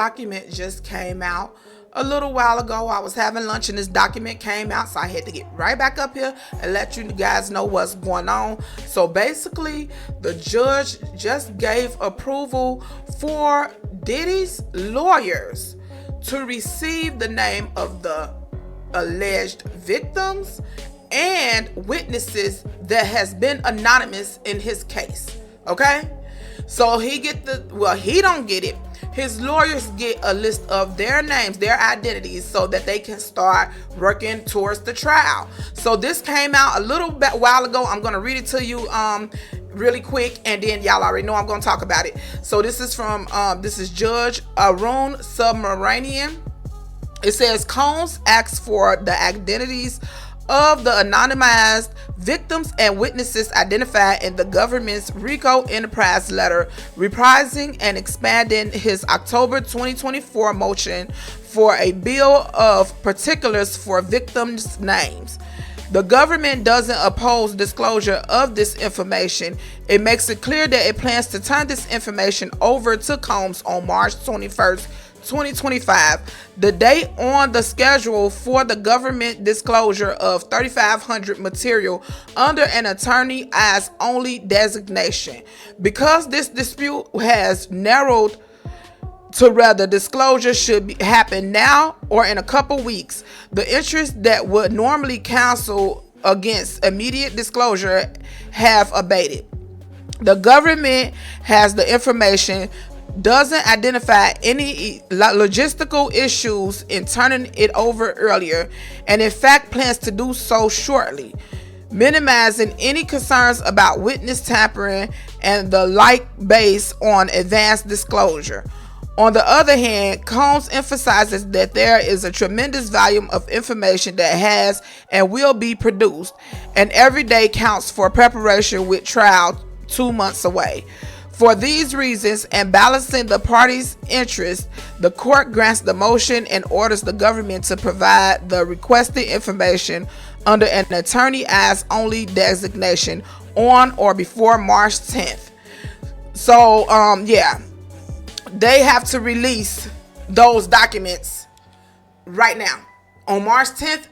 document just came out a little while ago. I was having lunch and this document came out, so I had to get right back up here and let you guys know what's going on. So basically, the judge just gave approval for Diddy's lawyers to receive the name of the alleged victims and witnesses that has been anonymous in his case. Okay? So he don't get it. His lawyers get a list of their names, their identities, so that they can start working towards the trial. So this came out a little bit while ago. I'm going to read it to you really quick, and then y'all already know I'm going to talk about it. So this is from this is Judge Arun Subramanian. It says Combs asks for the identities of the anonymized victims and witnesses identified in the government's RICO enterprise letter, reprising and expanding his October 2024 motion for a bill of particulars for victims' names. The government doesn't oppose disclosure of this information. It makes it clear that it plans to turn this information over to Combs on March 21st, 2025, the date on the schedule for the government disclosure of 3,500 material under an attorney as only designation. Because this dispute has narrowed to whether disclosure should happen now or in a couple weeks, the interests that would normally counsel against immediate disclosure have abated. The government has the information, doesn't identify any logistical issues in turning it over earlier, and in fact plans to do so shortly, minimizing any concerns about witness tampering and the like based on advanced disclosure. On the other hand, Combs emphasizes that there is a tremendous volume of information that has and will be produced, and every day counts for preparation with trial 2 months away. For these reasons, and balancing the parties' interests, the court grants the motion and orders the government to provide the requested information under an attorney as only designation on or before March 10th. So, they have to release those documents right now. On March 10th,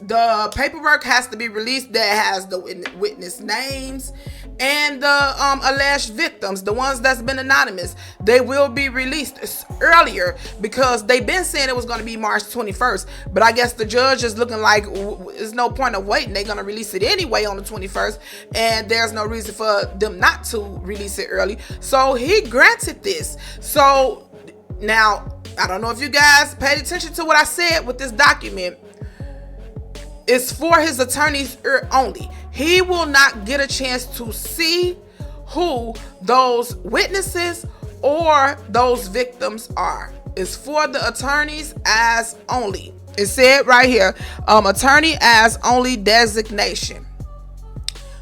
the paperwork has to be released that has the witness names and the alleged victims, the ones that's been anonymous. They will be released earlier because they've been saying it was going to be March 21st, but I guess the judge is looking like there's no point of waiting. They're going to release it anyway on the 21st, and there's no reason for them not to release it early. So he granted this. So now, I don't know if you guys paid attention to what I said with this document. It's for his attorneys only. He will not get a chance to see who those witnesses or those victims are. It's for the attorneys as only. It said right here, attorney as only designation.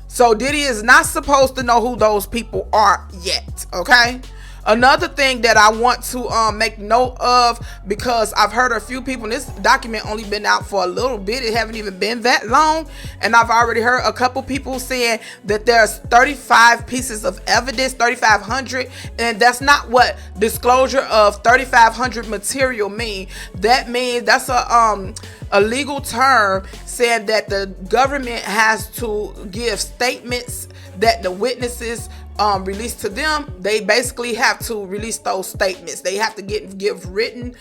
So Diddy is not supposed to know who those people are yet, okay? Another thing that I want to make note of, because I've heard a few people, and this document only been out for a little bit, it haven't even been that long, and I've already heard a couple people saying that there's 35 pieces of evidence, 3,500, and that's not what disclosure of 3,500 material mean. That means that's a legal term saying that the government has to give statements that the witnesses released to them. They basically have to release those statements. They have to give written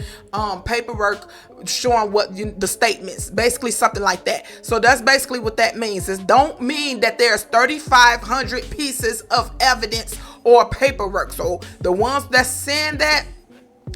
paperwork showing what the statements, basically something like that. So that's basically what that means. It don't mean that there's 3,500 pieces of evidence or paperwork. So the ones that's saying that,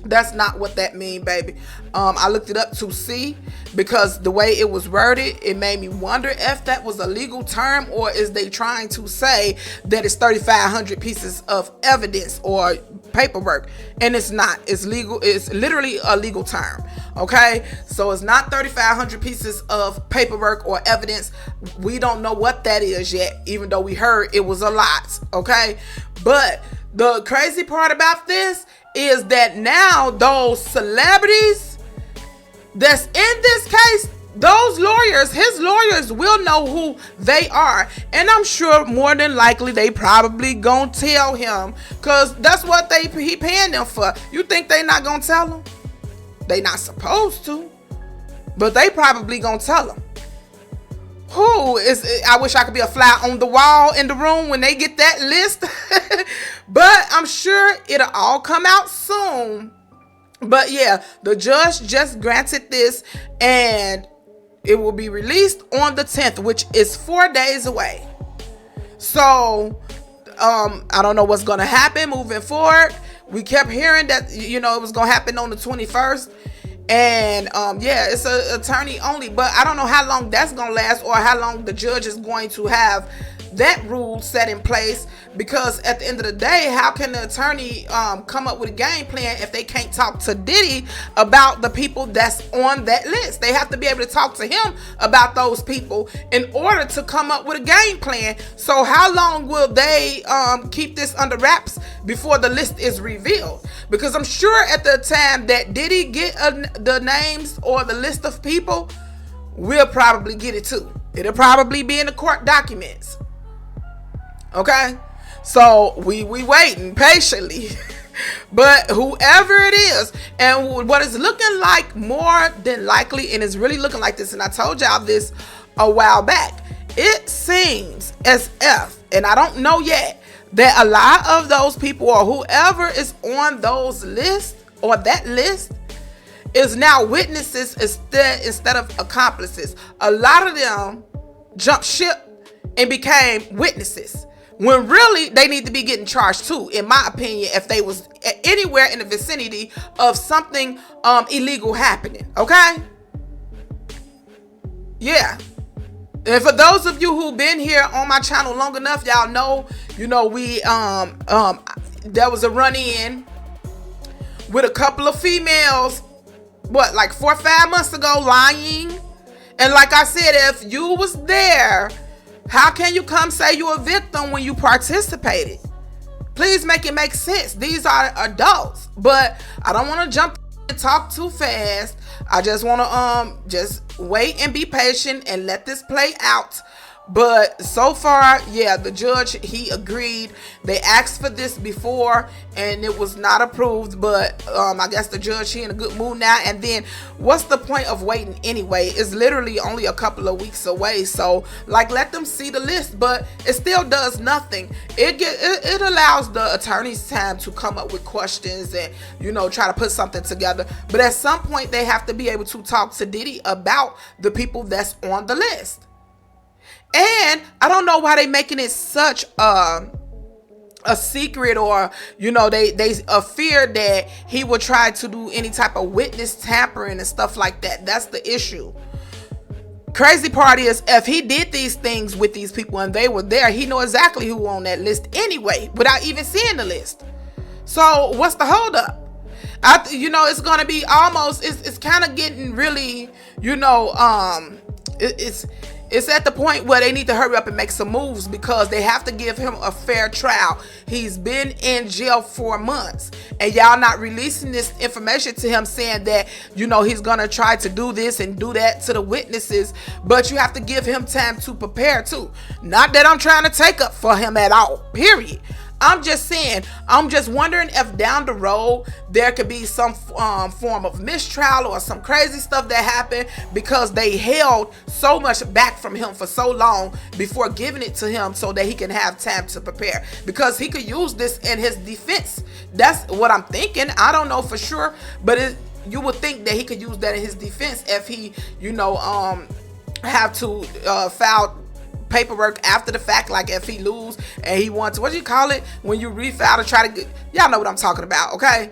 that's not what that mean, baby. I looked it up to see, because the way it was worded, it made me wonder if that was a legal term, or is they trying to say that it's 3,500 pieces of evidence or paperwork, and it's not. It's legal. It's literally a legal term. Okay, so it's not 3,500 pieces of paperwork or evidence. We don't know what that is yet, even though we heard it was a lot. Okay, but the crazy part about this is that now those celebrities that's in this case, those lawyers, his lawyers, will know who they are. And I'm sure more than likely they probably gonna tell him, because that's what he paying them for. You think they not gonna tell him? They not supposed to, but they probably gonna tell him. I wish I could be a fly on the wall in the room when they get that list. But I'm sure it'll all come out soon. But yeah, the judge just granted this, and it will be released on the 10th, which is 4 days away. So I don't know what's going to happen moving forward. We kept hearing that, it was going to happen on the 21st. And yeah, it's an attorney only, but I don't know how long that's going to last, or how long the judge is going to have that rule set in place, because at the end of the day, how can the attorney come up with a game plan if they can't talk to Diddy about the people that's on that list? They have to be able to talk to him about those people in order to come up with a game plan. So how long will they keep this under wraps before the list is revealed? Because I'm sure at the time that Diddy get the names or the list of people, we'll probably get it too. It'll probably be in the court documents. Okay, so we waiting patiently. But whoever it is, and what is looking like more than likely, and it's really looking like this, and I told y'all this a while back, it seems as if, and I don't know yet, that a lot of those people, or whoever is on those lists or that list, is now witnesses instead of accomplices. A lot of them jumped ship and became witnesses, when really they need to be getting charged too, in my opinion, if they was anywhere in the vicinity of something illegal happening. Okay? Yeah. And for those of you who've been here on my channel long enough, y'all know, we there was a run-in with a couple of females, like 4 or 5 months ago, lying. And like I said, if you was there, how can you come say you're a victim when you participated? Please make it make sense. These are adults. But I don't want to jump and talk too fast. I just want to just wait and be patient and let this play out. But so far, yeah, the judge, he agreed. They asked for this before and it was not approved, but I guess the judge, he in a good mood now. And then what's the point of waiting anyway? It's literally only a couple of weeks away. So like, let them see the list, but it still does nothing. It allows the attorneys time to come up with questions and, try to put something together. But at some point they have to be able to talk to Diddy about the people that's on the list. And I don't know why they making it such a secret, or they fear that he will try to do any type of witness tampering and stuff like that. That's the issue. Crazy part is, if he did these things with these people and they were there, he know exactly who on that list anyway, without even seeing the list. So what's the holdup? It's gonna be almost, it's kind of getting really, it's at the point where they need to hurry up and make some moves, because they have to give him a fair trial. He's been in jail for months, and y'all not releasing this information to him, saying that, he's going to try to do this and do that to the witnesses, but you have to give him time to prepare too. Not that I'm trying to take up for him at all, period. I'm just saying, I'm just wondering if down the road there could be some form of mistrial or some crazy stuff that happened, because they held so much back from him for so long before giving it to him, so that he can have time to prepare, because he could use this in his defense. That's what I'm thinking. I don't know for sure, but you would think that he could use that in his defense if he, have to file paperwork after the fact, like if he lose and he wants, what do you call it when you refile to try to get, y'all know what I'm talking about, okay?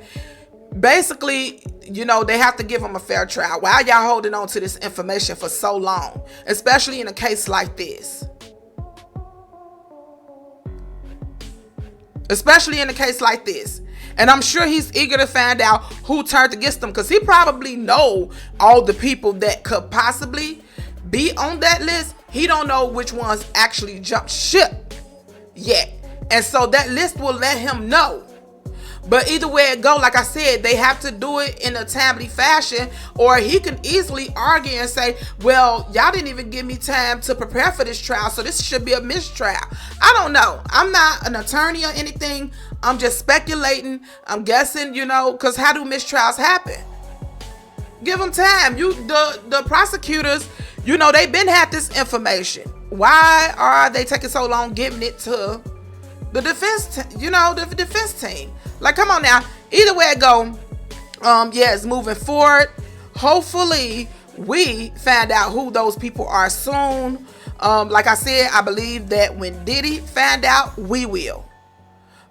Basically, they have to give him a fair trial. Why are y'all holding on to this information for so long, especially in a case like this? Especially in a case like this. And I'm sure he's eager to find out who turned against him, because he probably know all the people that could possibly be on that list. He don't know which ones actually jumped ship yet. And so that list will let him know. But either way it go, like I said, they have to do it in a timely fashion, or he can easily argue and say, well, y'all didn't even give me time to prepare for this trial, so this should be a mistrial. I don't know. I'm not an attorney or anything. I'm just speculating. I'm guessing, because how do mistrials happen? Give them time. The prosecutors, they've been had this information. Why are they taking so long giving it to the defense, the defense team? Like, come on now. Either way it go, it's moving forward. Hopefully, we find out who those people are soon. Like I said, I believe that when Diddy find out, we will.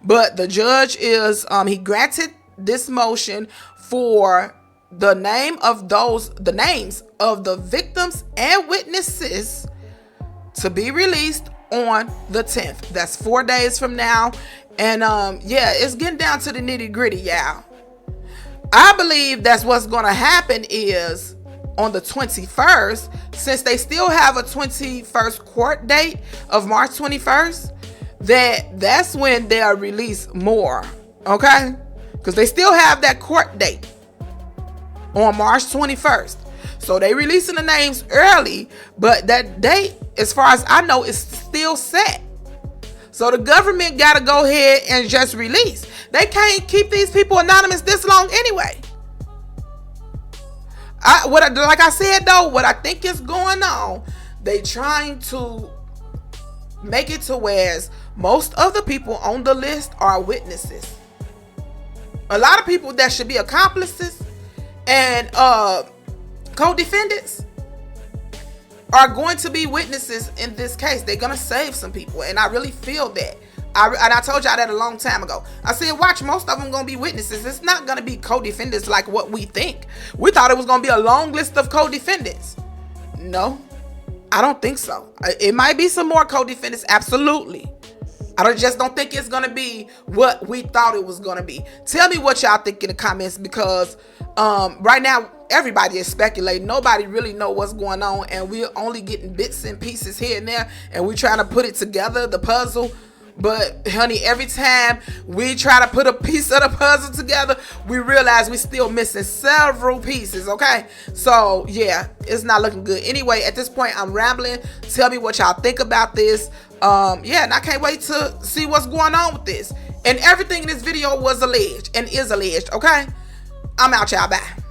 But the judge he granted this motion for the names of the victims and witnesses to be released on the 10th. That's 4 days from now. And it's getting down to the nitty gritty, y'all. I believe that's what's going to happen is on the 21st, since they still have a 21st court date of March 21st, that's when they'll release more, okay? Because they still have that court date on March 21st. So they releasing the names early, but that date, as far as I know, is still set. So the government got to go ahead and just release. They can't keep these people anonymous this long anyway. Like I said though, what I think is going on, they trying to make it to where most of the people on the list are witnesses. A lot of people that should be accomplices and co-defendants are going to be witnesses in this case. They're going to save some people, and I really feel that. I told y'all that a long time ago. I said, watch, most of them going to be witnesses. It's not going to be co-defendants like what we think. We thought it was going to be a long list of co-defendants. No, I don't think so. It might be some more co-defendants, absolutely. I just don't think it's going to be what we thought it was going to be. Tell me what y'all think in the comments, because right now, everybody is speculating. Nobody really know what's going on, and we're only getting bits and pieces here and there, and we're trying to put it together, the puzzle. But honey, every time we try to put a piece of the puzzle together, we realize we're still missing several pieces, okay? So yeah, it's not looking good. Anyway, at this point, I'm rambling. Tell me what y'all think about this. And I can't wait to see what's going on with this. And everything in this video was alleged and is alleged, okay? I'm out, y'all. Bye.